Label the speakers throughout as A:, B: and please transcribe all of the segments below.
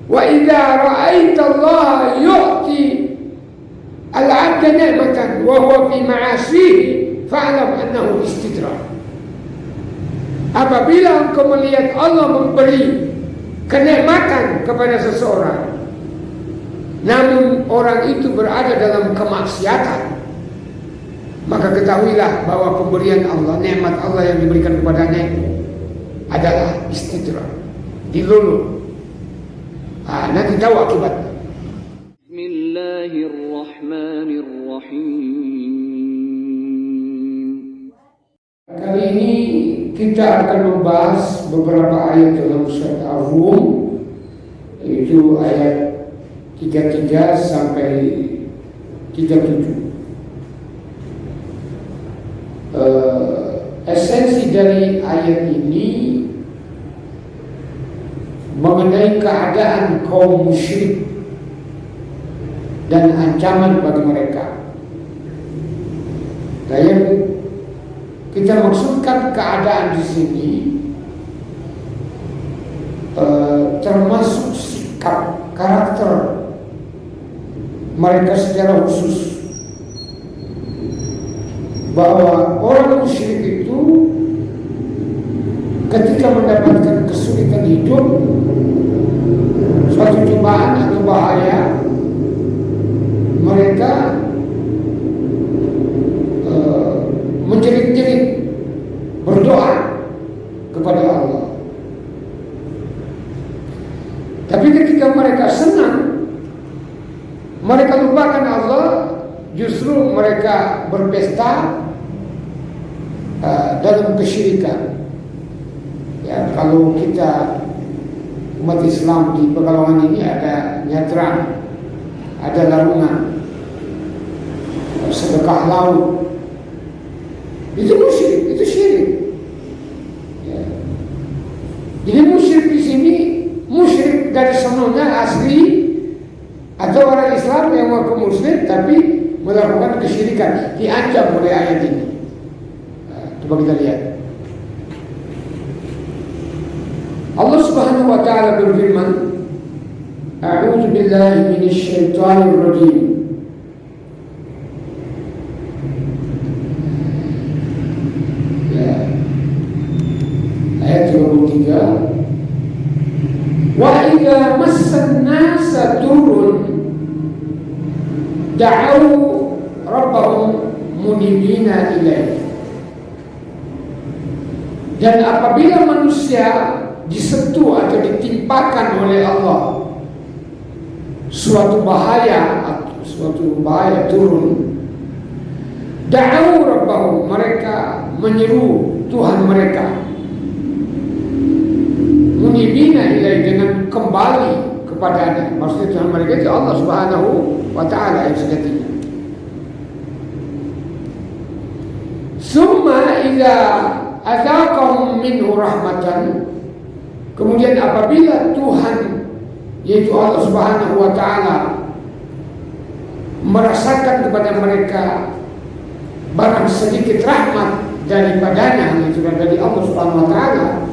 A: Wa idza ra'aita Allah yu'ti al-'abda ni'matan wa huwa fi ma'asihi fa'lam annahu istidraj. Apabila engkau melihat Allah memberi kenikmatan kepada seseorang, namun orang itu berada dalam kemaksiatan, maka ketahuilah bahwa pemberian Allah, nikmat Allah yang diberikan kepadanya itu adalah istidraj, diluluh. Nanti tahu akibatnya.
B: Bismillahirrahmanirrahim.
A: Kali ini kita akan membahas beberapa ayat dalam surat Ar-Rum, yaitu ayat 33 sampai 37. Esensi dari ayat ini mengenai keadaan kaum musyrik dan ancaman bagi mereka. Dan kita maksudkan keadaan di sini termasuk sikap karakter mereka secara khusus, bahwa orang musyrik itu ketika mendapatkan kesulitan hidup, suatu cobaan atau bahaya, mereka menjerit-jerit berdoa kepada Allah. Tapi ketika mereka senang, mereka lupakan Allah, justru mereka berpesta dalam kesyirikan. Ya, kalau kita umat Islam di Pekalongan ini ada nyadran, ada larungan, sedekah laut, itu musyrik, itu syirik. Ya. Jadi musyrik di sini, musyrik dari sononya asli, atau orang Islam yang mengaku muslim tapi melakukan kesyirikan, diancam oleh ayat ini. Coba kita lihat. Allah Subhanahu wa taala berfirman, A'udzu billahi minasy syaithanir rajim. Ya. Ayat 23. Wa idza massan nasa durrun da'u rabbahum munibina ilaihi. Dan apabila manusia disentuh atau ditimpakan oleh Allah suatu bahaya turun, da'u rabbahum, mereka menyeru Tuhan mereka, munibina ilaihi, dengan kembali kepadanya. Maksudnya Tuhan mereka itu Allah Subhanahu wa ta'ala yang sejatinya. Summa idza azaqahum minhu rahmatan, kemudian apabila Tuhan, yaitu Allah Subhanahu wa ta'ala, merasakan kepada mereka barang sedikit rahmat daripadanya, yaitu dari Allah Subhanahu wa ta'ala,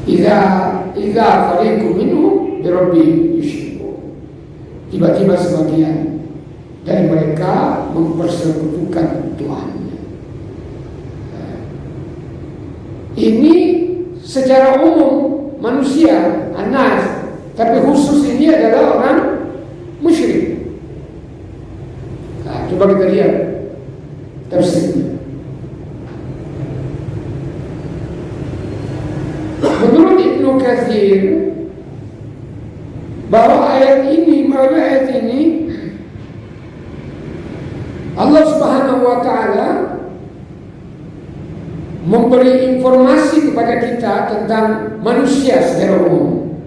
A: idza fariqun minhum bi rabbihim yusyrikun, tiba-tiba sebagian dari mereka mempersekutukan Tuhan. Ini secara umum manusia, anas, tapi khusus ini adalah orang musyrik. Coba kita lihat tafsirnya. Menurut Ibnu Katsir, bahwa melalui ayat ini Allah Subhanahu wa ta'ala memberi informasi kepada kita tentang manusia secara umum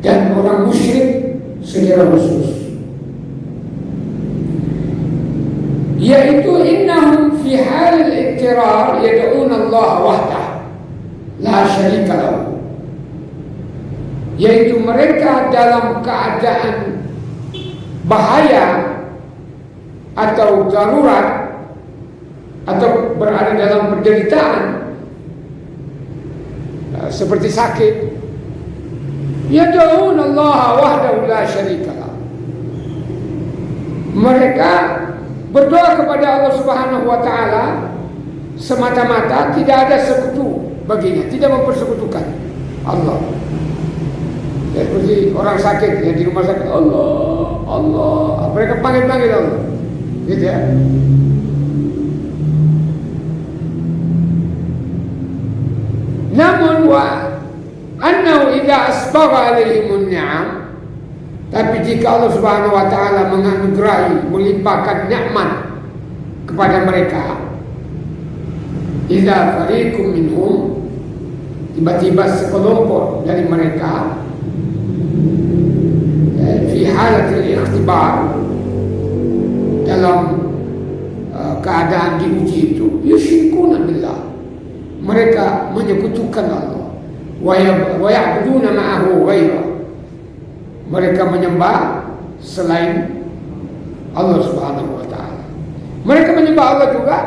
A: dan orang musyrik secara khusus, yaitu innahum fi halil iktirar yad'una Allah wahdah la syarika lahu, yaitu mereka dalam keadaan bahaya atau darurat atau berada dalam penderitaan, seperti sakit, Yad'un Allah wahdahu la syarikalah. Mereka berdoa kepada Allah Subhanahu wa taala semata-mata, tidak ada sekutu baginya, tidak mempersekutukan Allah. Ya, seperti orang sakit yang di rumah sakit, Allah, Allah, mereka panggil-panggil Allah, gitu ya. Namun wa annahu idza asbagha alaihimun ni'am, tapi jika Allah Subhanahu wa taala menganugerahi, melimpahkan nikmat kepada mereka, idza fariqum minhum, tiba-tiba sekelompok dari mereka fi halatil ikhtibar, dalam keadaan diuji itu, yusyrikuna billah, mereka menyekutukan Allah, wa ya'buduna ma'ahu ghairah, mereka menyembah selain Allah Subhanahu wa taala. Mereka menyembah Allah juga,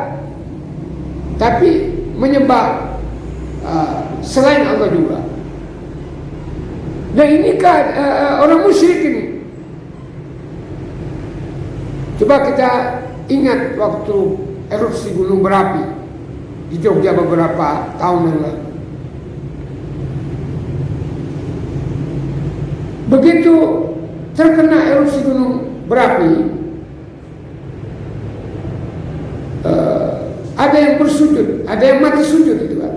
A: tapi menyembah selain Allah juga. Nah, ini kan orang musyrik ini. Coba kita ingat waktu erupsi gunung berapi di Jogja beberapa tahun yang lalu. Begitu terkena erupsi gunung berapi, ada yang bersujud, ada yang mati sujud itu kan.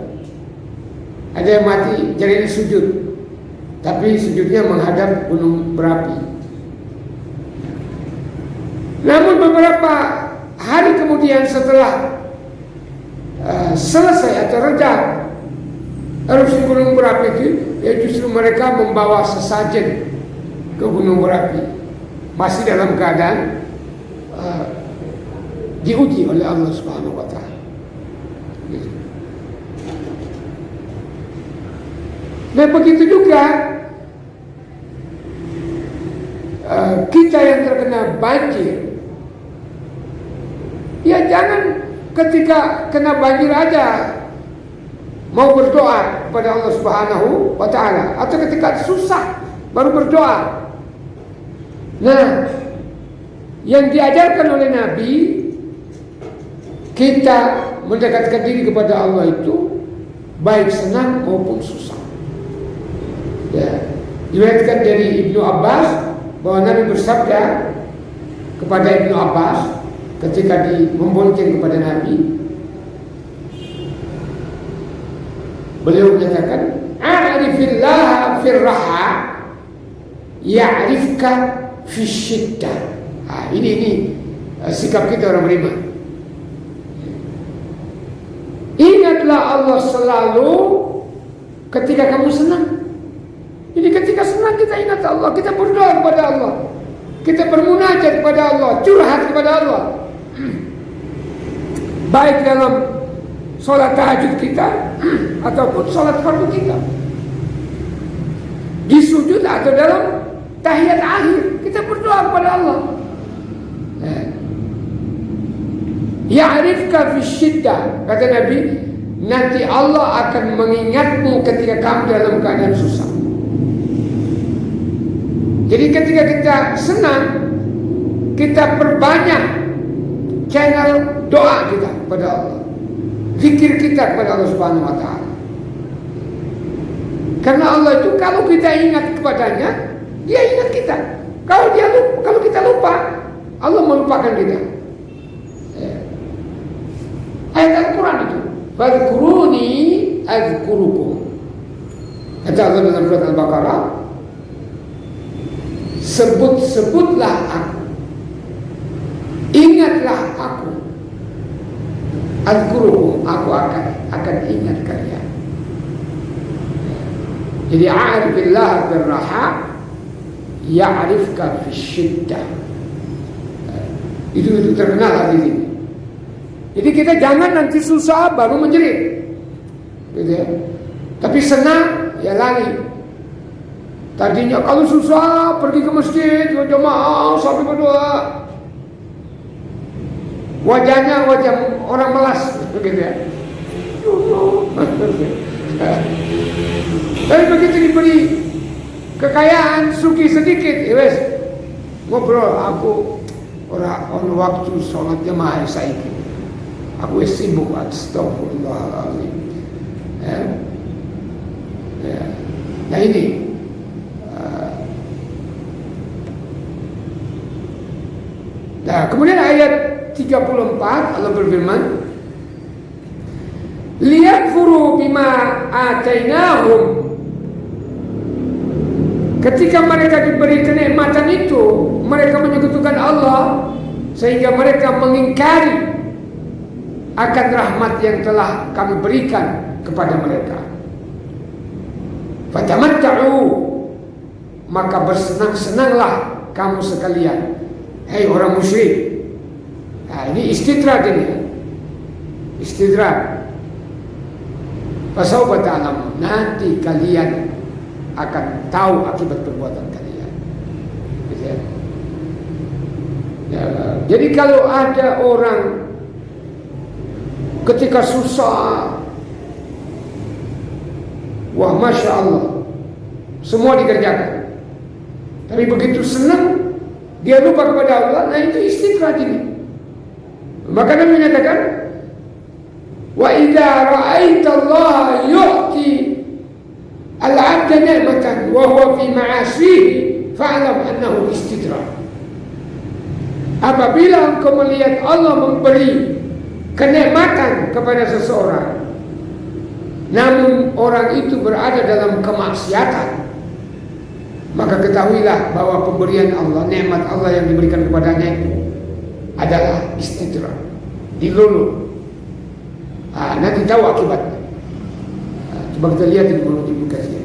A: Ada yang mati jadinya sujud, tapi sujudnya menghadap gunung berapi. Namun beberapa hari kemudian setelah selesai atau reda erupsi gunung berapi itu, ya justru mereka membawa sesajen ke gunung berapi, masih dalam keadaan diuji oleh Allah Subhanahu wa taala. Nah, begitu juga kita yang terkena banjir, ya jangan ketika kena banjir aja mau berdoa kepada Allah Subhanahu wa taala, atau ketika susah baru berdoa. Nah, yang diajarkan oleh Nabi, kita mendekatkan diri kepada Allah itu baik senang maupun susah. Ya, diriwayatkan dari Ibnu Abbas bahwa Nabi bersabda kepada Ibnu Abbas ketika membonceng kepada Nabi, beliau menyatakan, "A'rifillah firraha, ya'rifka fisyiddah." Ini sikap kita orang beriman. Ingatlah Allah selalu ketika kamu senang. Jadi ketika senang kita ingat Allah, kita berdoa kepada Allah, kita bermunajat kepada Allah, curhat kepada Allah, baik dalam sholat tahajud kita ataupun sholat fardu kita, di sujud atau dalam tahiyat akhir kita berdoa kepada Allah. Ya'rifka fi syiddah, kata Nabi, nanti Allah akan mengingatmu ketika kamu dalam keadaan susah. Jadi ketika kita senang, kita perbanyak channel doa kita kepada Allah, zikir kita kepada Allah Subhanahu wa taala. Karena Allah itu kalau kita ingat kepadanya, Dia ingat kita. Kalau kita lupa, Allah melupakan kita. Ayat Al-Quran itu, "Fadhkuruni adzkurukum." Kata Allah dalam surat Al-Baqarah, sebut-sebutlah aku, ingatlah aku, adzkurukum, aku akan ingat kalian. Jadi a'rifillah birraha, ya'rifka fisyiddah. Itu terkenal hadis ini. Jadi kita jangan nanti susah baru menjerit, gitu ya. Tapi senang ya lari. Tadinya kalau susah pergi ke masjid berjamaah sampai berdoa, wajahnya wajah orang melas, begitu ya. Tapi begitu diberi kekayaan suki sedikit, wes ngobrol aku ora ono waktu sholat jamaah saiki. Aku wis sibuk, astagfirullahaladzim. Ya. Nah ini nah kemudian ayat 34 Allah berfirman, liyakfuru bima atainahum. Ketika mereka diberi kenikmatan itu, mereka menyekutukan Allah sehingga mereka mengingkari akan rahmat yang telah kami berikan kepada mereka. Fatamatta'u, maka bersenang-senanglah kamu sekalian, hei orang musyrik. Nah, ini istidraj ini. Istidraj. Fasawfa ta'lamun, nanti kalian akan tahu akibat perbuatan kalian. Gitu ya. Ya, jadi kalau ada orang ketika susah, wah Masya Allah, semua dikerjakan. Tapi begitu senang, dia lupa kepada Allah, nah itu istidraj ini. Maka Nabi menyatakan, wa idza ra'aita Allah yu'ti al-'abda ni'matan wa huwa fi ma'asihi fa'lam annahu istidraj. Apabila engkau melihat Allah memberi kenikmatan kepada seseorang, namun orang itu berada dalam kemaksiatan, maka ketahuilah bahwa pemberian Allah, nikmat Allah yang diberikan kepadanya itu adalah istidraj, dilulu. Nanti tahu akibatnya. Coba kita lihat di mulut Ibnu Katsir.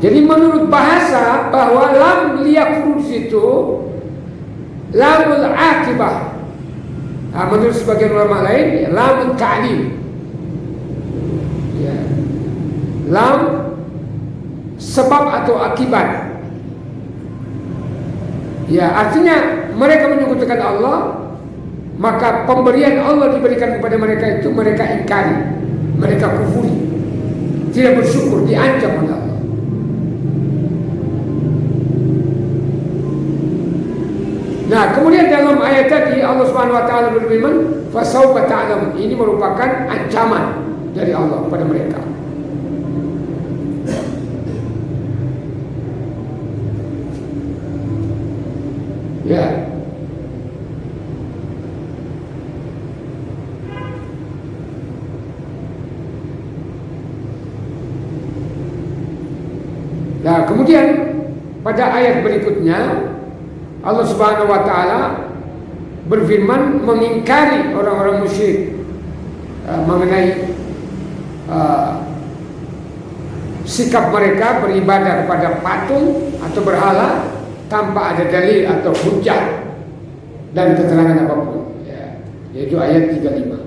A: Jadi menurut bahasa bahwa lam liyakfur situ lamul akibah. Menurut sebagian ulama lain lamul ta'lim. Ya. Lam sebab atau akibat. Ya, artinya mereka menyekutukan Allah, maka pemberian Allah diberikan kepada mereka itu mereka ingkari, mereka kufuri, tidak bersyukur, diancam oleh Allah. Nah, kemudian dalam ayat tadi Allah Subhanahu wa taala berfirman, fasawfa ta'lamun. Ini merupakan ancaman dari Allah kepada mereka. Ya. Nah, kemudian pada ayat berikutnya Allah Subhanahu wa taala berfirman mengingkari orang-orang musyrik mengenai sikap mereka beribadah kepada patung atau berhala tanpa ada dalil atau hujah dan keterangan apapun, ya, yaitu ayat 35.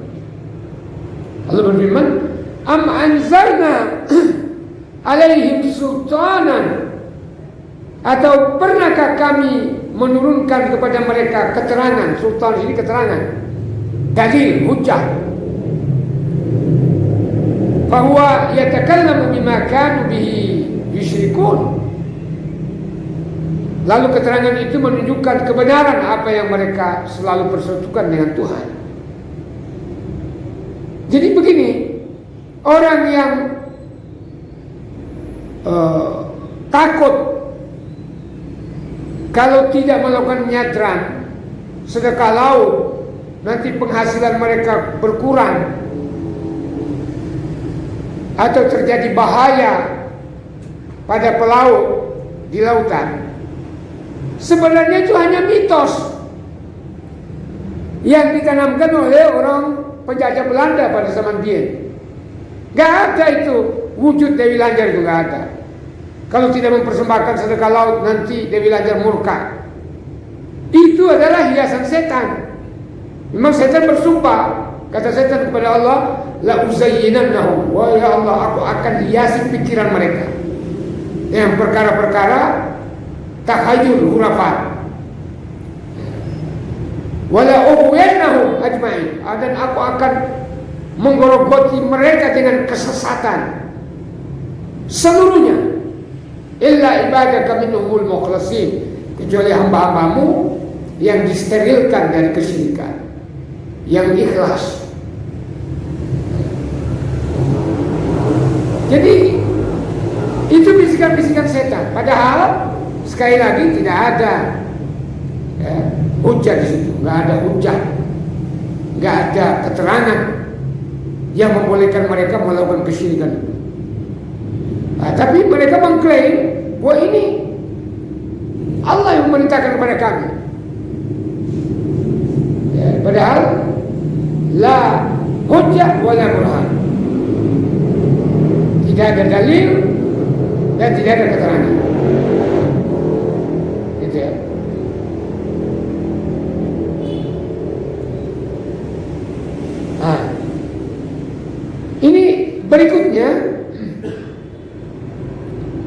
A: Allah berfirman, am anzalna alaihim sultanan, atau pernahkah kami menurunkan kepada mereka keterangan. Sultan ini keterangan, dalil, hujjah, bahwa yatakallamu bima kanu bihi yusyrikun. Lalu keterangan itu menunjukkan kebenaran apa yang mereka selalu persekutukan dengan Tuhan. Jadi begini, orang yang takut kalau tidak melakukan nyadran, sedekah laut, nanti penghasilan mereka berkurang atau terjadi bahaya pada pelaut di lautan. Sebenarnya itu hanya mitos yang ditanamkan oleh orang penjajah Belanda pada zaman dia. Gak ada itu wujud Dewi Lanjar, itu gak ada. Kalau tidak mempersembahkan sedekah laut, nanti Dewi Lanjar murka. Itu adalah hiasan setan. Memang setan bersumpah, kata setan kepada Allah, la uzayyinannahum, wah ya Allah, aku akan hiasi pikiran mereka yang perkara-perkara takhayul, hurafat. Wala ughwiyannahum ajma'in, dan aku akan menggorogoti mereka dengan kesesatan. seluruhnya, illa ibadaka minhumul mukhlasin, kecuali hamba-hambamu yang disterilkan dari kesyirikan, yang ikhlas. Jadi itu bisikan-bisikan setan. Padahal sekali lagi tidak ada hujah di situ, nggak ada hujah, nggak ada keterangan yang membolehkan mereka melakukan kesyirikan itu. Tapi mereka mengklaim bahwa ini Allah yang memerintahkan kepada kami. Padahal la hujjah wala burhan. Tidak ada dalil dan tidak ada keterangan. Gitu ya. Ini berikutnya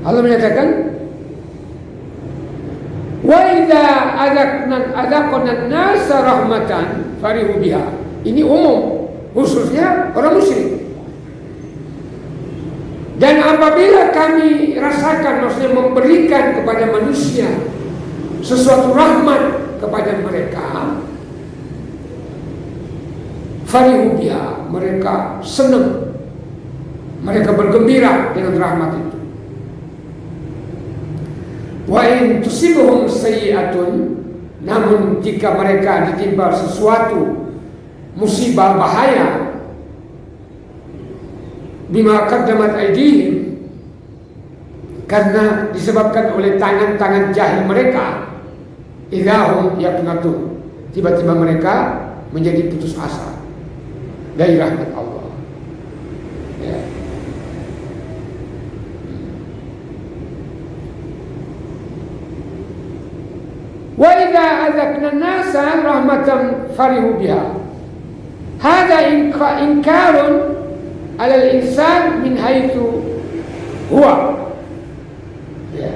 A: Allah menyatakan, wa idza adzaqna an-nasa rahmatan farihu biha. Ini umum, khususnya orang musyrik. Dan apabila kami rasakan, maksudnya memberikan kepada manusia sesuatu rahmat kepada mereka, farihu biha, mereka senang, mereka bergembira dengan rahmat itu. Wa in tusibuhum sayyi'atun, namun jika mereka ditimpa sesuatu musibah bahaya, bima qaddamat aydihim, karena disebabkan oleh tangan-tangan jahil mereka, idahum yaqnatun, tiba-tiba mereka menjadi putus asa dari rahmat Allah. Ya. Wa idza adzaqna an-nasa rahmatan farihu biha. Hada inkarun 'ala al-insan min haitsu huwa. Ya.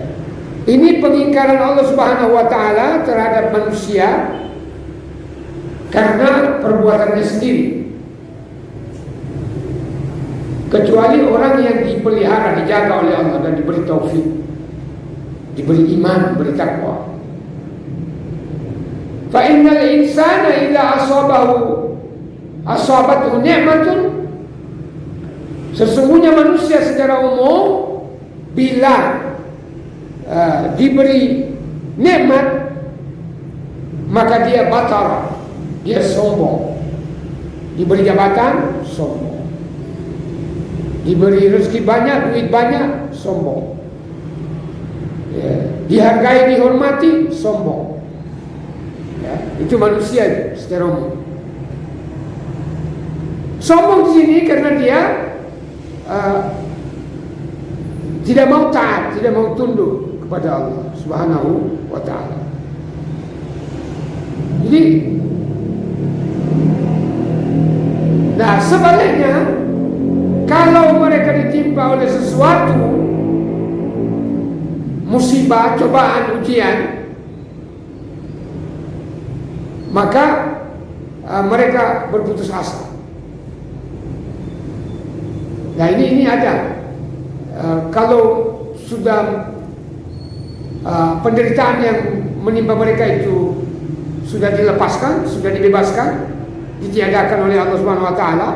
A: Ini pengingkaran Allah Subhanahu wa taala terhadap manusia karena perbuatannya sendiri. Kecuali orang yang dipelihara, dijaga oleh Allah dan diberi taufik, diberi iman, diberi takwa. Fa innal insana idza asabathu ni'matun, sesungguhnya manusia secara umum bila diberi nikmat maka dia batara, dia sombong. Diberi jabatan, sombong. Diberi rezeki banyak, duit banyak, sombong. Ya. Dihargai, dihormati, sombong. Ya. Itu manusia secara umum. Sombong di sini karena dia tidak mau taat, tidak mau tunduk kepada Allah Subhanahu wa ta'ala. Jadi, nah sebaliknya, kalau mereka ditimpa oleh sesuatu musibah, cobaan, ujian, maka mereka berputus asa. Nah ini ada. Kalau sudah penderitaan yang menimpa mereka itu sudah dilepaskan, sudah dibebaskan, ditiadakan oleh Allah Subhanahu wa taala,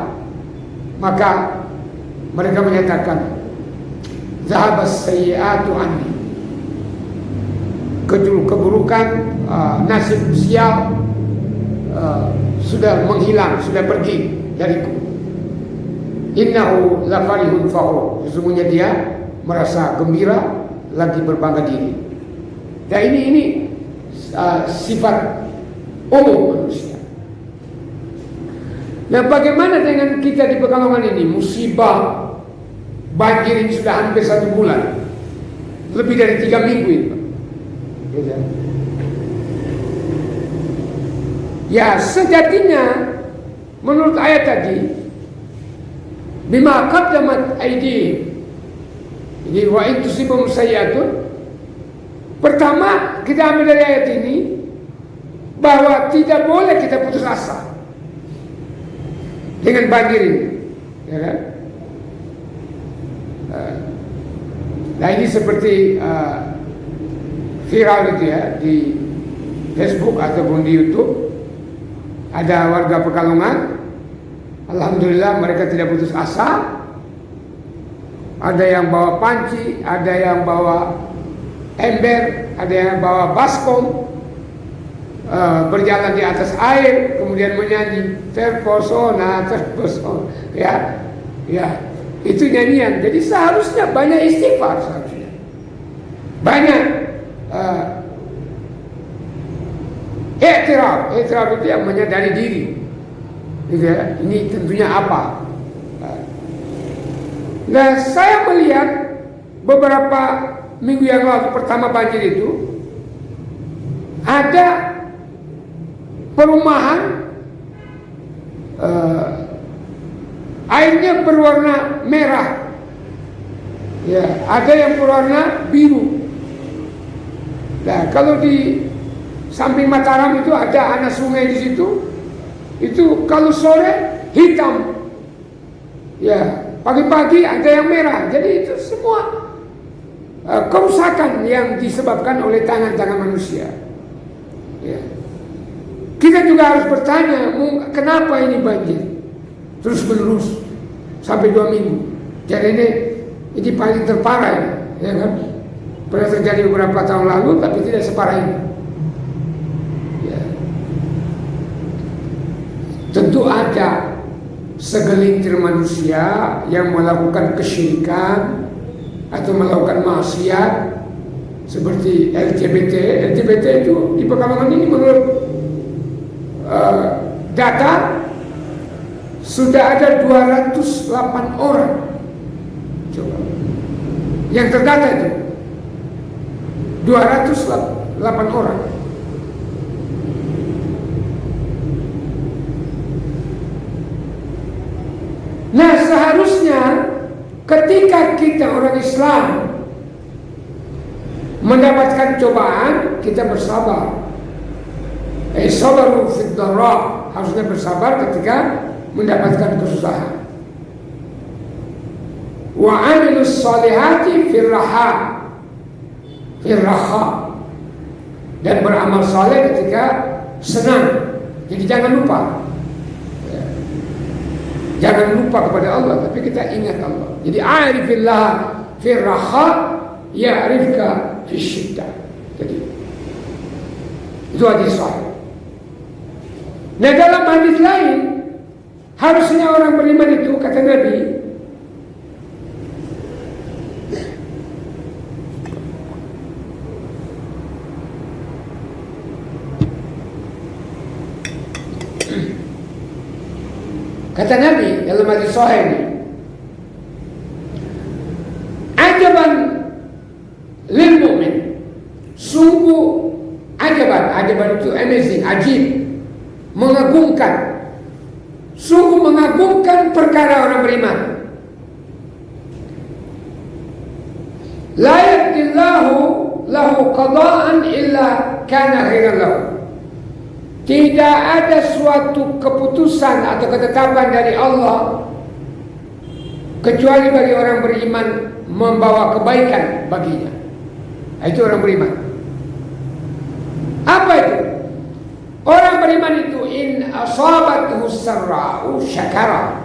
A: maka mereka menyatakan zahabas sayyi'atu anni, keburukan, nasib sial sudah menghilang, sudah pergi dariku. Innahu lafarihun fakhur, sesungguhnya dia merasa gembira, lagi berbangga diri. Dan ini sifat umum manusia. Nah, bagaimana dengan kita di Pekalongan ini? Musibah banjir ini sudah hampir 1 bulan, lebih dari 3 minggu ini. Ya, sejatinya menurut ayat tadi, bima qaddamat aydihim, jadi wa in tusibhum sayyi'atun, pertama kita ambil dari ayat ini bahwa tidak boleh kita putus asa dengan banjir ini, ya kan? Nah ini seperti viral gitu ya di Facebook ataupun di YouTube. Ada warga Pekalongan, alhamdulillah mereka tidak putus asa. Ada yang bawa panci, ada yang bawa ember, ada yang bawa baskom, berjalan di atas air, kemudian menyanyi terpesona, terpesona, ya, itu nyanyian. Jadi seharusnya banyak istighfar, seharusnya banyak iktiraf itu yang menyadari diri, gitu ya. Ini tentunya apa? Nah, saya melihat beberapa minggu yang lalu pertama banjir itu ada perumahan airnya berwarna merah, ya, ada yang berwarna biru. Nah, kalau di samping Mataram itu ada anak sungai di situ, itu kalau sore hitam, ya. Pagi-pagi ada yang merah. Jadi itu semua kerusakan yang disebabkan oleh tangan-tangan manusia, ya. Kita juga harus bertanya, kenapa ini banjir terus menerus sampai 2 minggu. Jadi ini paling terparah ini, ya kan? Pernah terjadi beberapa tahun lalu tapi tidak separah ini, ya. Tentu ada segelintir manusia yang melakukan kesyirikan atau melakukan maksiat seperti LGBT itu di Pekalongan ini menurut data sudah ada 208 orang. Coba yang terdata itu 208 orang. Nah, seharusnya ketika kita orang Islam mendapatkan cobaan, kita bersabar. Sabaru fid dharra, harusnya bersabar ketika mendapatkan kesusahan. Wa 'amilus shalihati fir raha, dan beramal saleh ketika senang. Jadi jangan lupa. Jangan lupa kepada Allah, tapi kita ingat Allah. Jadi arifillah fir raha ya'rifka fis syiddah. Jadi itu hadis sahih. Nah, dalam hadis lain harusnya orang beriman itu, kata Nabi, kata Nabi dalam hadis sahih ini, ajaban lil mu'min, sungguh ajaban itu amazing, ajib, mengagumkan, sungguh mengagumkan perkara orang beriman. La yaqdillahu lahu qada'an illa kana khairan lahu. Tidak ada suatu keputusan atau ketetapan dari Allah kecuali bagi orang beriman membawa kebaikan baginya. Itu orang beriman. Apa itu? Orang beriman itu in asabathu sarra'u syakara.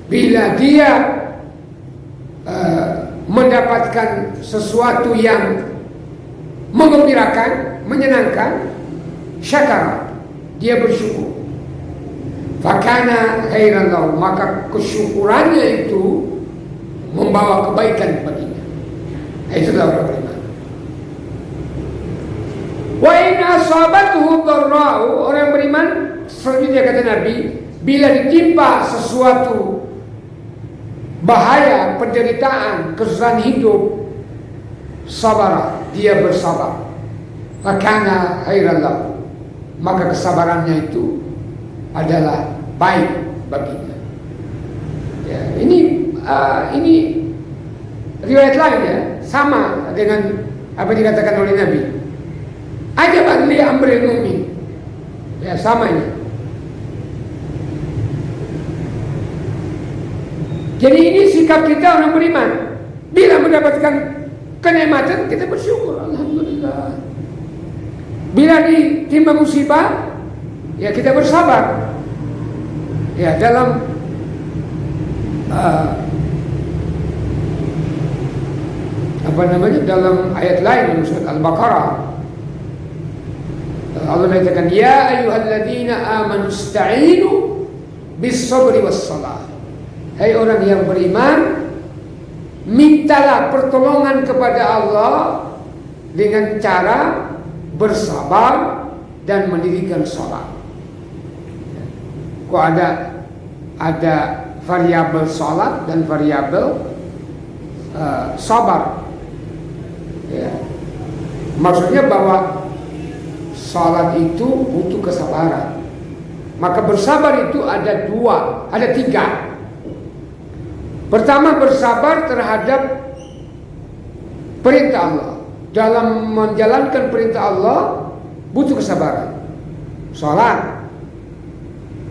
A: Bila dia mendapatkan sesuatu yang menggembirakan, menyenangkan, syakara, dia bersyukur. Fakana khairan lahu, maka kesyukurannya itu membawa kebaikan baginya. Itulah orang beriman. Wa in asabathu dharra'u, orang beriman selanjutnya kata Nabi, bila ditimpa sesuatu bahaya, penderitaan, kesusahan hidup, sabar, dia bersabar. Fakana khairan lahu, maka kesabarannya itu adalah baik baginya. Ya, ini riwayat lain ya, sama dengan apa dikatakan oleh Nabi. Ajaban li amril mu'min. Ya, sama ini. Jadi ini sikap kita orang beriman. Bila mendapatkan kenikmatan kita bersyukur, alhamdulillah. Bila ditimpa musibah, ya kita bersabar. Ya, dalam dalam ayat lain surat Al-Baqarah, Allah mengatakan, ya ayyuhalladzina amanu ista'inu bis-sabri was-salah. Hai orang yang beriman, mintalah pertolongan kepada Allah dengan cara bersabar dan mendirikan salat. Kok ada variabel salat dan variabel sabar. Ya. Maksudnya bahwa salat itu butuh kesabaran. Maka bersabar itu ada tiga. Pertama, bersabar terhadap perintah Allah. Dalam menjalankan perintah Allah butuh kesabaran. Salat,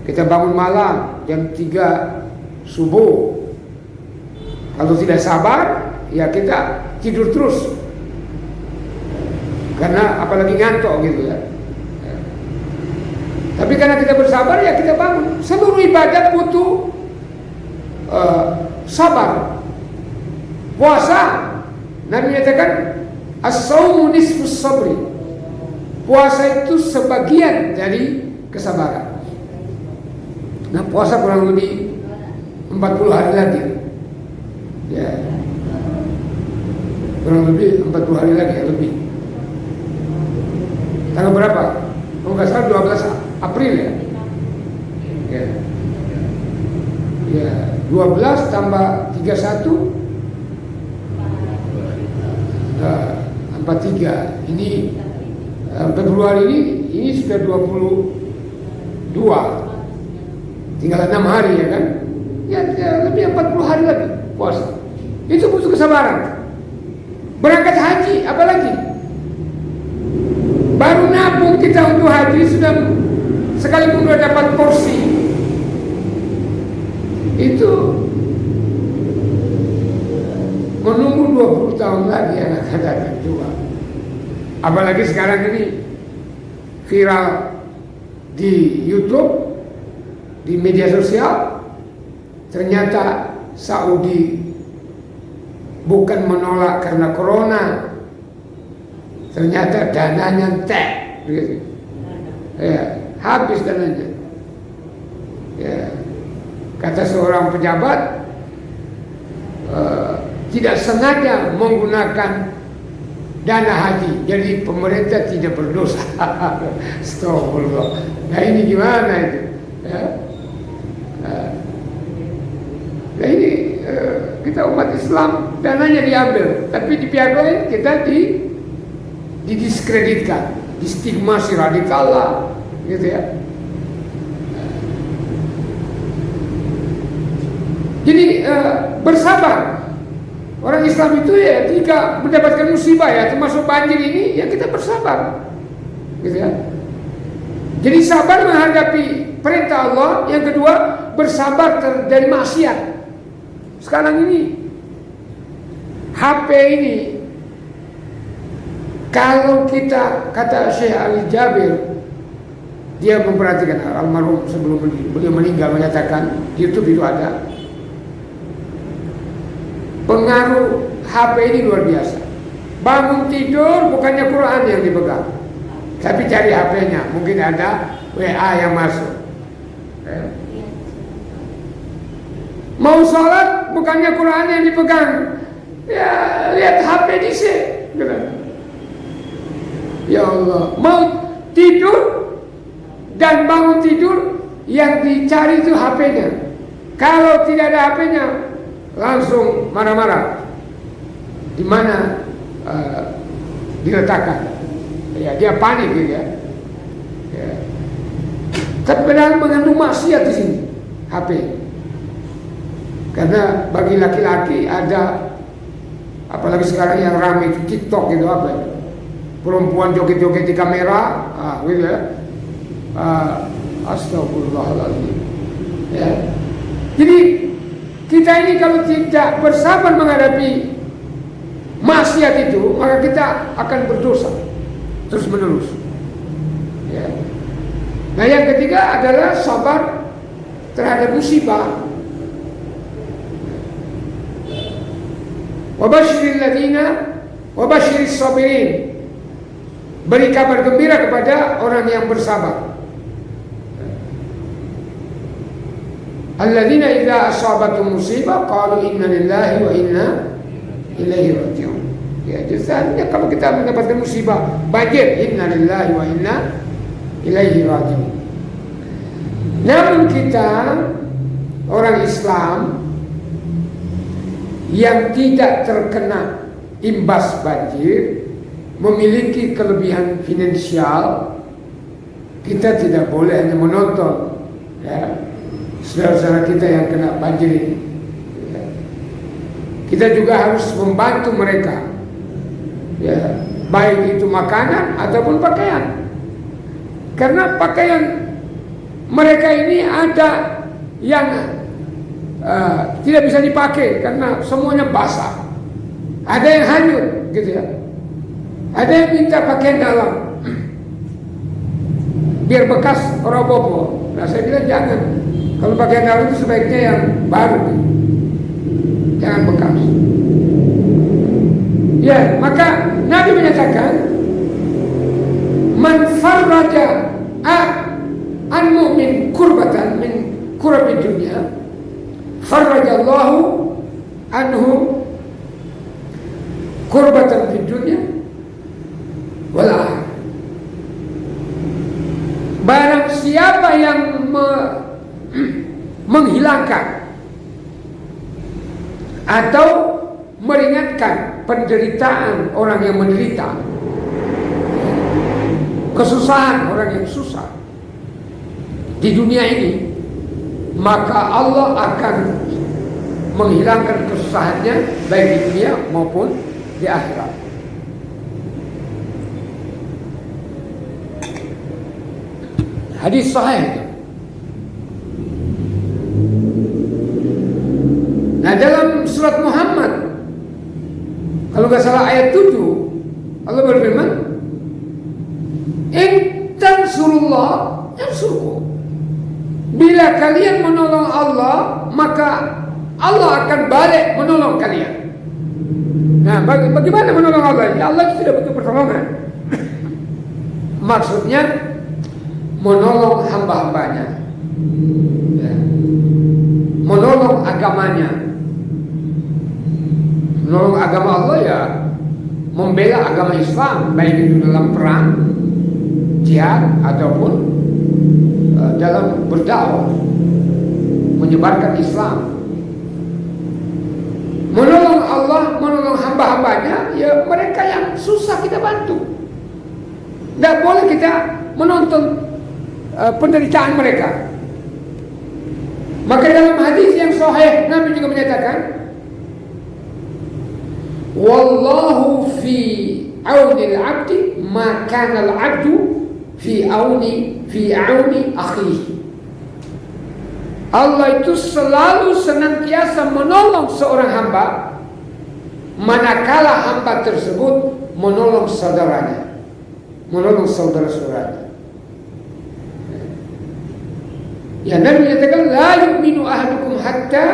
A: kita bangun malam jam 3 subuh. Kalau tidak sabar, ya kita tidur terus. Karena apalagi ngantuk gitu ya. Tapi karena kita bersabar, ya kita bangun. Seluruh ibadat butuh sabar. Puasa, Nabi menyatakan as-saumu nisfus sabri. Puasa itu sebagian dari kesabaran. Nah, puasa kurang lebih 40 hari lagi. Ya. Kurang lebih 40 hari lagi, lebih. Tanggal berapa? Kalau nggak salah 12 April ya. Ya. Ya, 12 tambah 31 43. Ini Februari ini sudah 22. Tinggal 6 hari ya kan. Ya lebih 40 hari lagi puasa. Itu butuh kesabaran. Berangkat haji apalagi. Baru nabung kita untuk haji sudah sekalipun sudah dapat porsi. Itu menunggu 20 tahun lagi yang akan datang juga. Apalagi sekarang ini viral di YouTube, di media sosial, ternyata Saudi bukan menolak karena corona, ternyata dananya entek, gitu. Ya, habis dananya. Ya, kata seorang pejabat, tidak sengaja menggunakan dana haji, jadi pemerintah tidak berdosa. Astagfirullah. Nah ini gimana itu? Ya. Nah ini kita umat Islam dananya diambil, tapi di pihak lain kita didiskreditkan, distigmasi radikal lah, gitu ya. Jadi bersabar. Orang Islam itu ya jika mendapatkan musibah ya termasuk banjir ini ya kita bersabar, gitu ya. Jadi sabar menghadapi perintah Allah. Yang kedua bersabar dari maksiat. Sekarang ini HP ini kalau kita kata Syekh Ali Jabir, dia memperhatikan almarhum sebelum beliau meninggal menyatakan di YouTube itu ada. Pengaruh HP ini luar biasa. Bangun tidur bukannya Quran yang dipegang, tapi cari HP-nya. Mungkin ada WA yang masuk. Mau sholat bukannya Quran yang dipegang, ya lihat HP disik. Ya Allah. Mau tidur dan bangun tidur, yang dicari itu HP-nya. Kalau tidak ada HP-nya, langsung marah-marah. Di mana diletakkan? Ya, dia panik gitu ya. Ya. Tapi padahal mengandung maksiat di sini HP. Karena bagi laki-laki ada, apalagi sekarang yang ramai itu TikTok gitu apa ya? Perempuan joget-joget di kamera, gitu ya. Astagfirullahaladzim. Ya. Jadi kita ini kalau tidak bersabar menghadapi maksiat itu, maka kita akan berdosa terus menerus. Ya. Nah, yang ketiga adalah sabar terhadap musibah. Wabashiril ladina wabashiris sabirin. Beri kabar gembira kepada orang yang bersabar. Alladzina idza asabatum musibah qalu inna lillahi wa inna ilaihi raji'un. Ya, justru kalau kita mendapatkan musibah, banjir, inna lillahi wa inna ilaihi raji'un. Namun kita orang Islam yang tidak terkena imbas banjir, memiliki kelebihan finansial, kita tidak boleh hanya menonton ya saudara-saudara kita yang kena banjir ini. Ya. Kita juga harus membantu mereka, ya, baik itu makanan ataupun pakaian. Karena pakaian mereka ini ada yang tidak bisa dipakai karena semuanya basah. Ada yang hanyut, gitu ya. Ada yang minta pakaian dalam biar bekas orang bobo. Nah, saya bilang jangan. Kalau pakaian dalam itu sebaiknya yang baru, jangan bekas. Ya, maka Nabi menyatakan, man farraja an mu'min kurbatan min kurabi dunia, farrajallahu anhu kurbatan fid dunya wal akhirah. Barang siapa yang menghilangkan atau meringankan penderitaan orang yang menderita, kesusahan orang yang susah di dunia ini, maka Allah akan menghilangkan kesusahannya baik di dunia maupun di akhirat. Hadis sahih. Nah, dalam surat Muhammad, kalau nggak salah ayat 7, Allah berfirman, "In tansurullah yansurkum." Bila kalian menolong Allah, maka Allah akan balik menolong kalian. Nah, bagaimana menolong Allah? Ya, Allah itu tidak butuh pertolongan. Maksudnya menolong hamba-hambanya, ya, menolong agamanya. Menolong agama Allah ya membela agama Islam, baik itu dalam perang, jihad ataupun dalam berdakwah, menyebarkan Islam. Menolong Allah, menolong hamba-hambanya, ya mereka yang susah kita bantu. Tidak boleh kita menonton penderitaan mereka. Maka dalam hadis yang sahih Nabi juga menyatakan, wallahu fi auni al-'abdi ma kana al-'abdu fi auni akhihi. Allah itu selalu senantiasa menolong seorang hamba manakala hamba tersebut menolong saudaranya, menolong saudara-saudaranya. Ya, Nabi menyatakan la yu'minu ahadukum hatta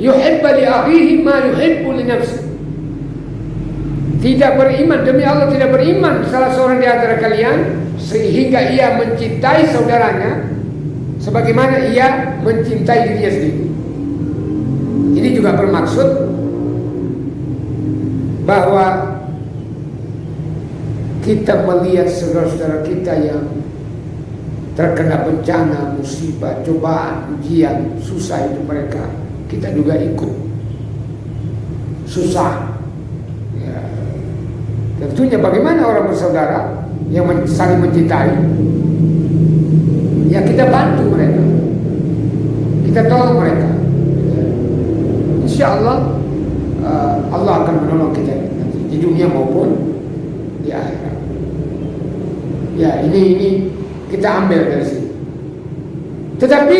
A: yuhibba li akhihi ma yuhibbu li nafsihi. Tidak beriman, demi Allah tidak beriman salah seorang di antara kalian sehingga ia mencintai saudaranya sebagaimana ia mencintai dirinya sendiri. Ini juga bermaksud bahwa kita melihat saudara-saudara kita yang terkena bencana, musibah, cobaan, ujian, susah itu mereka, kita juga ikut susah. Ya. Tentunya bagaimana orang bersaudara yang saling mencintai, ya kita bantu mereka, kita tolong mereka. Insya Allah Allah akan menolong kita nanti di dunia maupun di akhirat. Ya, ini kita ambil dari sini. Tetapi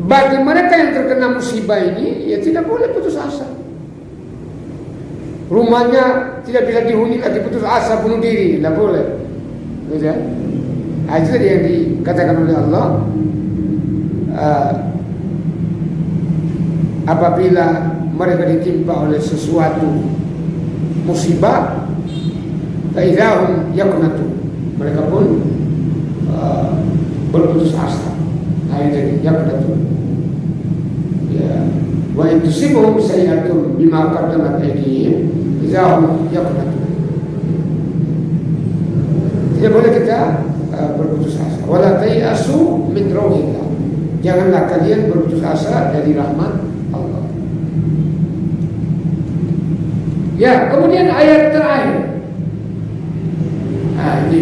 A: bagi mereka yang terkena musibah ini, ya tidak boleh putus asa. Rumahnya tidak bisa dihuni lagi, putus asa, bunuh diri, tidak boleh. Gitu. Nah, itu tadi yang dikatakan oleh Allah. Apabila mereka ditimpa oleh sesuatu musibah, faidahum yaqnatu, mereka pun berputus asa. Nah, itu yaqnatu. Ya, wa in tusibuhum sayyi'atun bima qaddamat aydihim idahum yaqnatu. Tidak boleh kita berputus asa. Wala tayasu min rauhillah. Janganlah kalian berputus asa dari rahmat Allah. Ya, kemudian ayat terakhir. Nah, ini.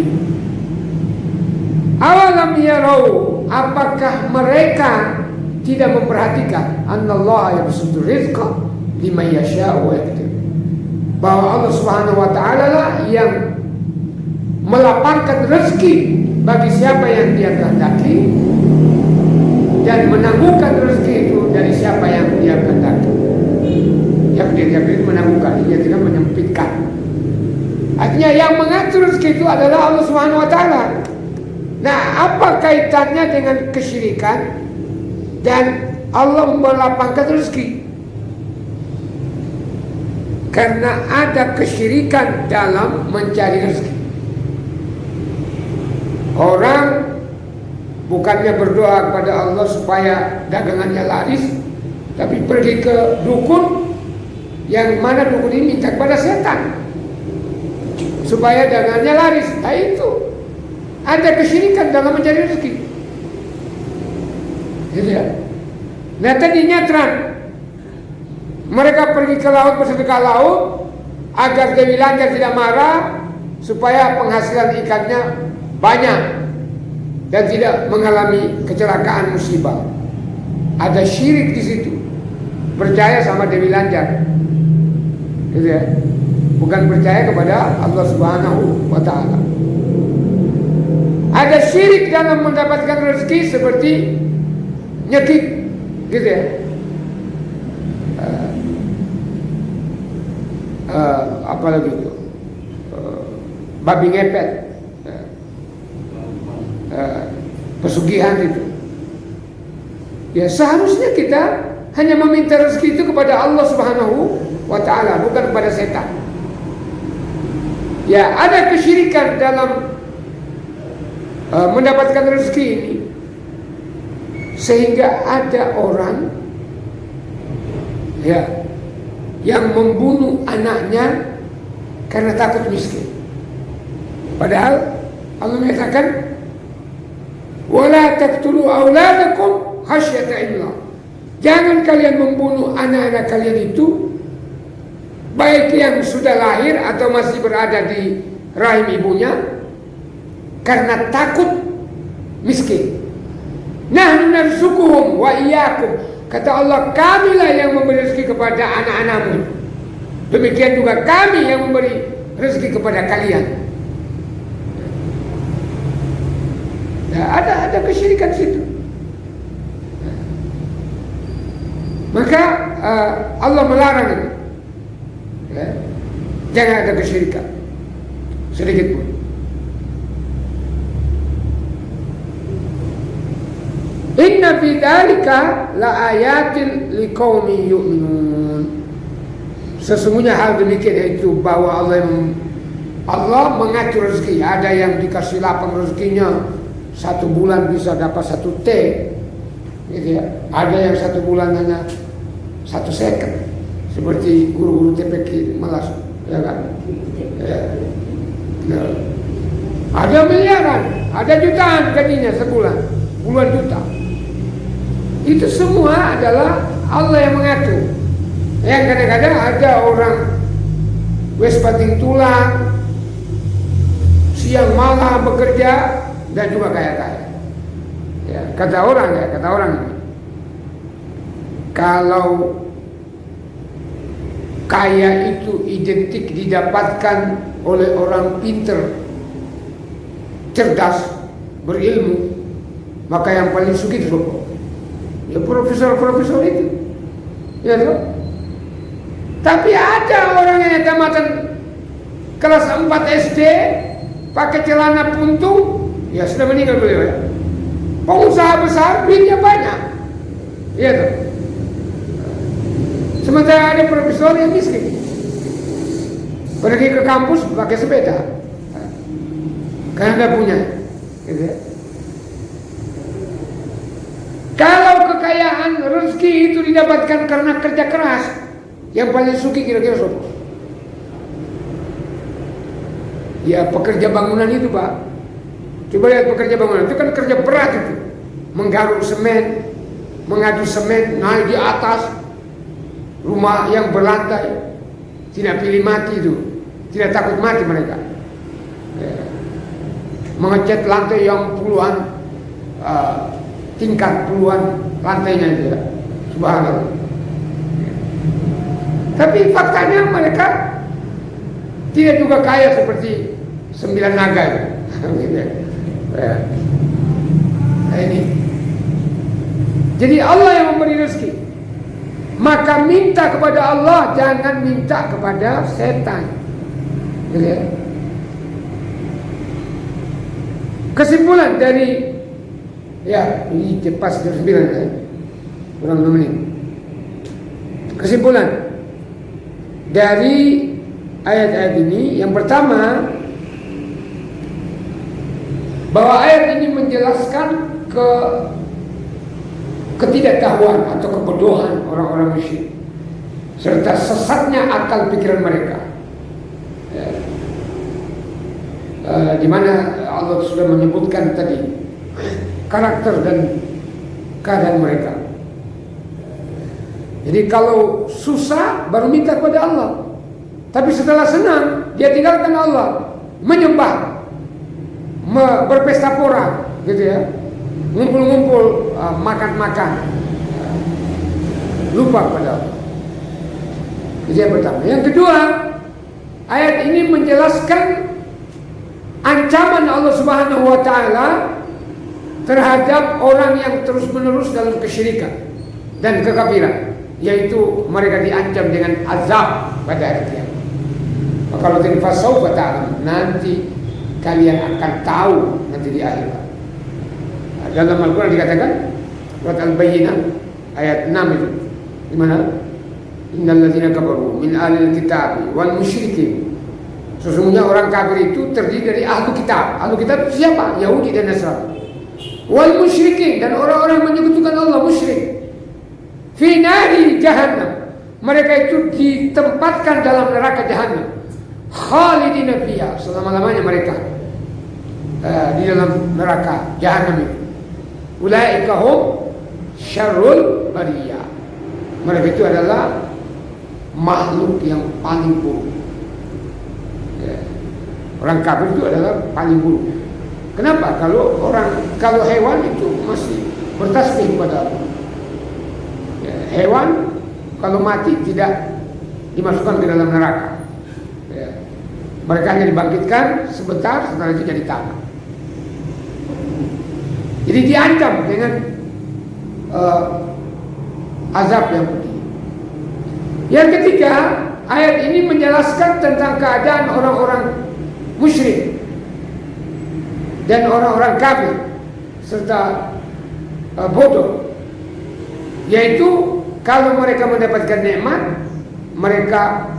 A: Awalam yarau, apakah mereka tidak memperhatikan annallaha yabsutur rizqa liman yasha'u wa yaqdir, bahwa Allah Subhanahu wa taala lah yang melapangkan rezeki bagi siapa yang Dia kehendaki dan menangguhkan rezeki itu dari siapa yang Dia kehendaki. Yang Dia menangguhkan, Dia tidak menyempitkan. Artinya yang mengatur rezeki itu adalah Allah Subhanahu wa taala. Nah, apa kaitannya dengan kesyirikan dan Allah melapangkan rezeki? Karena ada kesyirikan dalam mencari rezeki. Orang bukannya berdoa kepada Allah supaya dagangannya laris, tapi pergi ke dukun, yang mana dukun ini minta kepada setan supaya dagangannya laris. Nah, itu ada kesyirikan dalam mencari rezeki. Gitu ya. Nah, tadinya terang mereka pergi ke laut bersedekah laut agar Dewi Lanjar tidak marah, supaya penghasilan ikannya banyak dan tidak mengalami kecelakaan musibah. Ada syirik di situ. Percaya sama Dewi Lanjar, gitu ya. Bukan percaya kepada Allah Subhanahu wa taala. Ada syirik dalam mendapatkan rezeki seperti nyekik, gitu ya. Apalagi itu babi ngepet, pesugihan itu. Ya, seharusnya kita hanya meminta rezeki itu kepada Allah Subhanahu wa taala, bukan kepada setan. Ya, ada kesyirikan dalam mendapatkan rezeki ini, sehingga ada orang ya yang membunuh anaknya karena takut miskin. Padahal Allah mengatakan, wala taqtulu auladakum khasyata imlaq. Jangan kalian membunuh anak-anak kalian itu, baik yang sudah lahir atau masih berada di rahim ibunya, karena takut miskin. Nahnu narzuquhum wa iyyakum. Kata Allah, kamilah yang memberi rezeki kepada anak-anakmu. Demikian juga kami yang memberi rezeki kepada kalian. Nah, ada kesyirikan situ. Maka Allah melarang itu. Ya. Jangan ada kesyirikan sedikit pun. Inna fi dzalika la ayatin liqaumin yu'minun. Sesungguhnya hal demikian, yaitu bahwa Allah mengatur rezeki. Ada yang dikasih lapang rezekinya, 1 bulan bisa dapat 1 T, gitu ya. Ada yang 1 bulan hanya 1 second, seperti guru-guru TPQ Melas, ya kan? Ya. Ya. Ada miliaran, ada jutaan gajinya sebulan, puluhan juta. Itu semua adalah Allah yang mengatur. Yang kadang-kadang ada orang wes banting tulang, siang malam bekerja dan juga kaya-kaya. Ya, kata orang ini, kalau kaya itu identik didapatkan oleh orang pinter, cerdas, berilmu, maka yang paling sugih itu rokok. Ya profesor-profesor itu. Ya toh? Tapi ada orang yang tamatan kelas 4 SD pakai celana puntung, ya sudah meninggal beliau ya. Pengusaha besar, duitnya banyak. Iya toh. Sementara ada profesor yang miskin. Pergi ke kampus pakai sepeda. Karena nggak punya. Gitu ya. Kalau kekayaan rezeki itu didapatkan karena kerja keras, yang paling suki kira-kira siapa? Ya pekerja bangunan itu Pak. Coba lihat pekerja bangunan itu kan kerja berat itu, menggaruk semen, mengadu semen, naik di atas rumah yang berlantai, tidak pilih mati itu, tidak takut mati mereka. Ya. Mengecat lantai yang puluhan tingkat, puluhan lantainya itu ya, subhanallah. Tapi faktanya mereka tidak juga kaya seperti 9 naga itu. Nah ini. Jadi Allah yang memberi rezeki. Maka minta kepada Allah, jangan minta kepada setan. Gitu ya. Kesimpulan dari ini pas jam 9 ya. Kurang 2 menit. Kesimpulan dari ayat-ayat ini, yang pertama, bahwa ayat ini menjelaskan ketidaktahuan atau kebodohan orang-orang musyrik serta sesatnya akal pikiran mereka. Di mana Allah sudah menyebutkan tadi karakter dan keadaan mereka. Jadi kalau susah baru minta kepada Allah, tapi setelah senang dia tinggalkan Allah, menyembah, berpesta pora, gitu ya, ngumpul-ngumpul, makan-makan, lupa pada Allah. Itu yang pertama. Yang kedua, ayat ini menjelaskan ancaman Allah Subhanahu wa Ta'ala terhadap orang yang terus-menerus dalam kesyirikan dan kekafiran, yaitu mereka diancam dengan azab pada hari kiamat. Maka kalau fasaufa ta'lamun, nanti kalian akan tahu nanti di akhirat. Dalam Al-Quran dikatakan surat Al-Bayyinah ayat 6 itu, di mana innal ladzina kafaru min ahlil kitab wal musyrikin. Sesungguhnya orang kafir itu terdiri dari ahlu kitab. Ahlu kitab itu siapa? Yahudi dan Nasrani. Wal musyrikin, dan orang-orang menyekutukan Allah, musyrik. Fi nari jahannam, mereka itu ditempatkan dalam neraka jahannam. Khalidina fiha, selama-lamanya mereka di dalam neraka jahannam itu. Ulaika hum syarrul bariyah, mereka itu adalah makhluk yang paling buruk. Orang kafir itu adalah paling buruk. Kenapa? Kalau hewan itu masih bertasbih kepada Allah. Hewan kalau mati tidak dimasukkan ke dalam neraka. Mereka hanya dibangkitkan sebentar, setelah itu jadi tanah. Jadi diancam dengan azab yang pedih. Yang ketiga, ayat ini menjelaskan tentang keadaan orang-orang musyrik dan orang-orang kafir serta bodoh, yaitu kalau mereka mendapatkan nikmat, mereka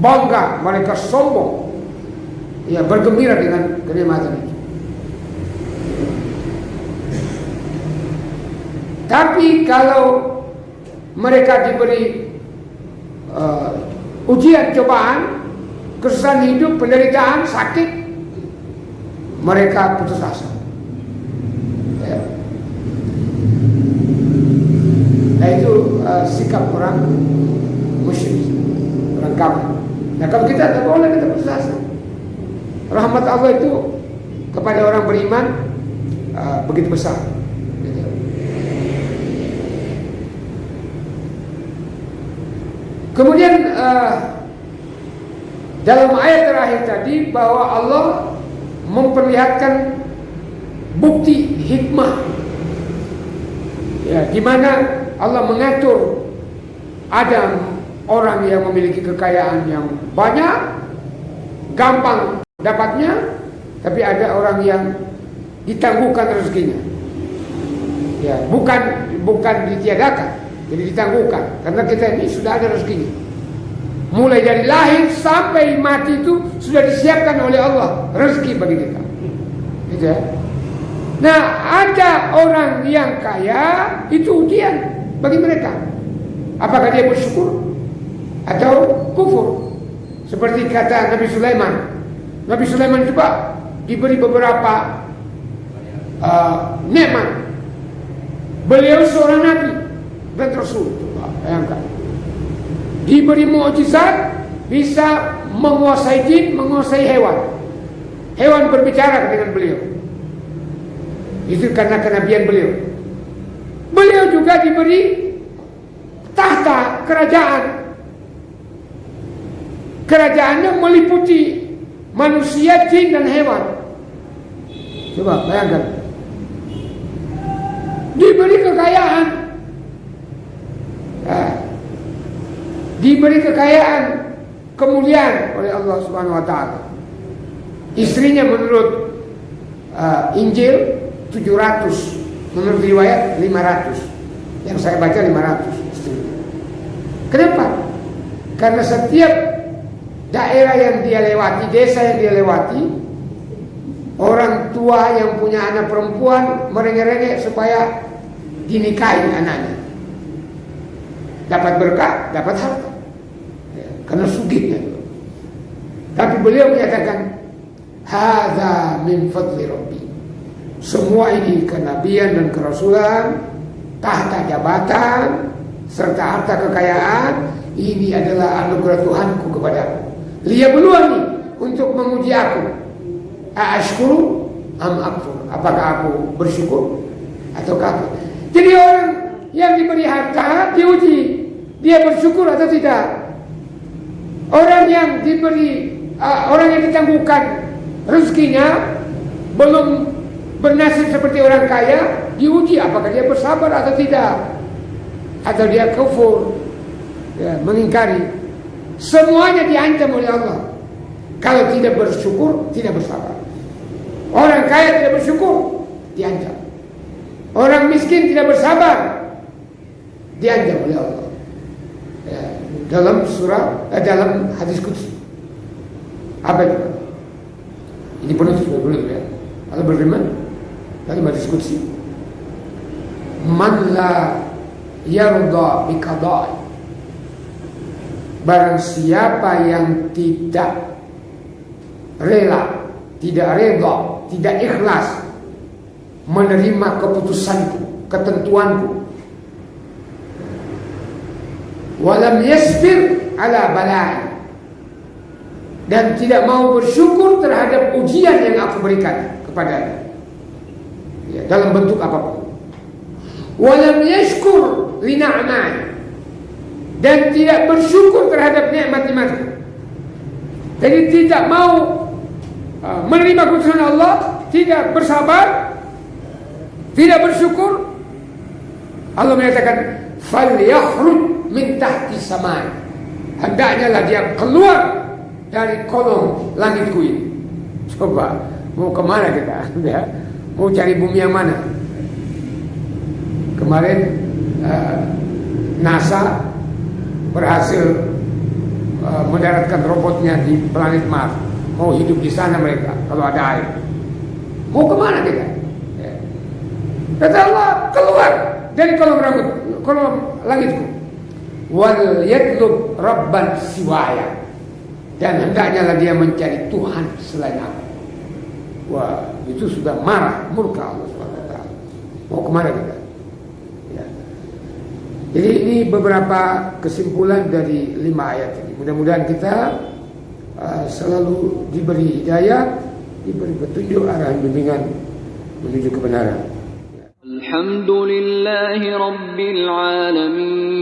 A: bangga, mereka sombong, ya, bergembira dengan kenikmatan itu. Tapi kalau mereka diberi ujian, cobaan, kesusahan hidup, penderitaan, sakit, mereka putus asa. Ya. Nah itu sikap orang musyrik, orang kafir. Nah kalau kita tidak boleh kita putus asa. Rahmat Allah itu kepada orang beriman begitu besar. Kemudian dalam ayat terakhir tadi bahwa Allah memperlihatkan bukti hikmah Ya, di mana Allah mengatur ada orang yang memiliki kekayaan yang banyak, gampang dapatnya, tapi ada orang yang ditangguhkan rezekinya. Ya, bukan ditiadakan, jadi ditangguhkan karena kita ini sudah ada rezekinya. Mulai dari lahir sampai mati itu sudah disiapkan oleh Allah rezeki bagi kita. Gitu ya. Nah, ada orang yang kaya itu ujian bagi mereka. Apakah dia bersyukur atau kufur? Seperti kata Nabi Sulaiman. Nabi Sulaiman juga diberi beberapa nikmat. Beliau seorang nabi dan rasul. Bayangkan. Diberi mukjizat, bisa menguasai jin, menguasai hewan. Hewan berbicara dengan beliau. Itu karena kenabian beliau. Beliau juga diberi tahta kerajaan. Kerajaannya meliputi manusia, jin dan hewan. Coba bayangkan. Diberi kekayaan. Nah, diberi kekayaan, kemuliaan oleh Allah Subhanahu wa taala. Istrinya menurut Injil 700, menurut riwayat 500. Yang saya baca 500 istrinya. Kenapa? Karena setiap daerah yang dia lewati, desa yang dia lewati, orang tua yang punya anak perempuan merengek-rengek supaya dinikahi anaknya. Dapat berkah, dapat harta. Ya, karena sugihnya. Tapi beliau menyatakan, hadza min fadli rabbi. Semua ini kenabian dan kerasulan, tahta jabatan, serta harta kekayaan, ini adalah anugerah Tuhanku kepadaku. Liyabluwani, untuk menguji aku. Aashkuru am akfur. Apakah aku bersyukur atau kafir? Jadi orang yang diberi harta diuji, dia bersyukur atau tidak. Orang yang diberi, orang yang ditangguhkan rezekinya, belum bernasib seperti orang kaya, diuji apakah dia bersabar atau tidak, atau dia kufur, ya, mengingkari. Semuanya diancam oleh Allah. Kalau tidak bersyukur, tidak bersabar. Orang kaya tidak bersyukur, diancam. Orang miskin tidak bersabar, diancam oleh Allah. Ya, dalam surah, dalam hadis qudsi. Apa itu? Ini penutup ya. Allah berfirman dalam hadis qudsi, man la yarda bi qada'i, barang siapa yang tidak rela, tidak redha, tidak ikhlas menerima keputusanku, ketentuanku, walam yasbir ala bala'i, dan tidak mau bersyukur terhadap ujian yang aku berikan kepadanya, ya, dalam bentuk apapun. Walam yashkur li na'mai, dan tidak bersyukur terhadap nikmat-nikmatku. Jadi tidak mau menerima keputusan Allah, tidak bersabar, tidak bersyukur. Allah menyatakan falyakhruj min tahti samai, hendaknya lah dia keluar dari kolong langitku ini. Coba mau kemana kita? Ya, mau cari bumi yang mana? Kemarin NASA berhasil mendaratkan robotnya di planet Mars. Mau hidup di sana mereka kalau ada air. Mau kemana kita? Ya. Kata Allah, keluar dari kolong langitku. Wal yatlub rabban siwaya, dan hendaknya lah dia mencari Tuhan selain aku. Wah, itu sudah marah, murka Allah SWT. Mau kemana kita? Ya. Jadi ini beberapa kesimpulan dari 5 ayat ini. Mudah-mudahan kita selalu diberi hidayah, diberi petunjuk, arahan, bimbingan menuju kebenaran.
B: Alhamdulillahi Rabbil Alamin.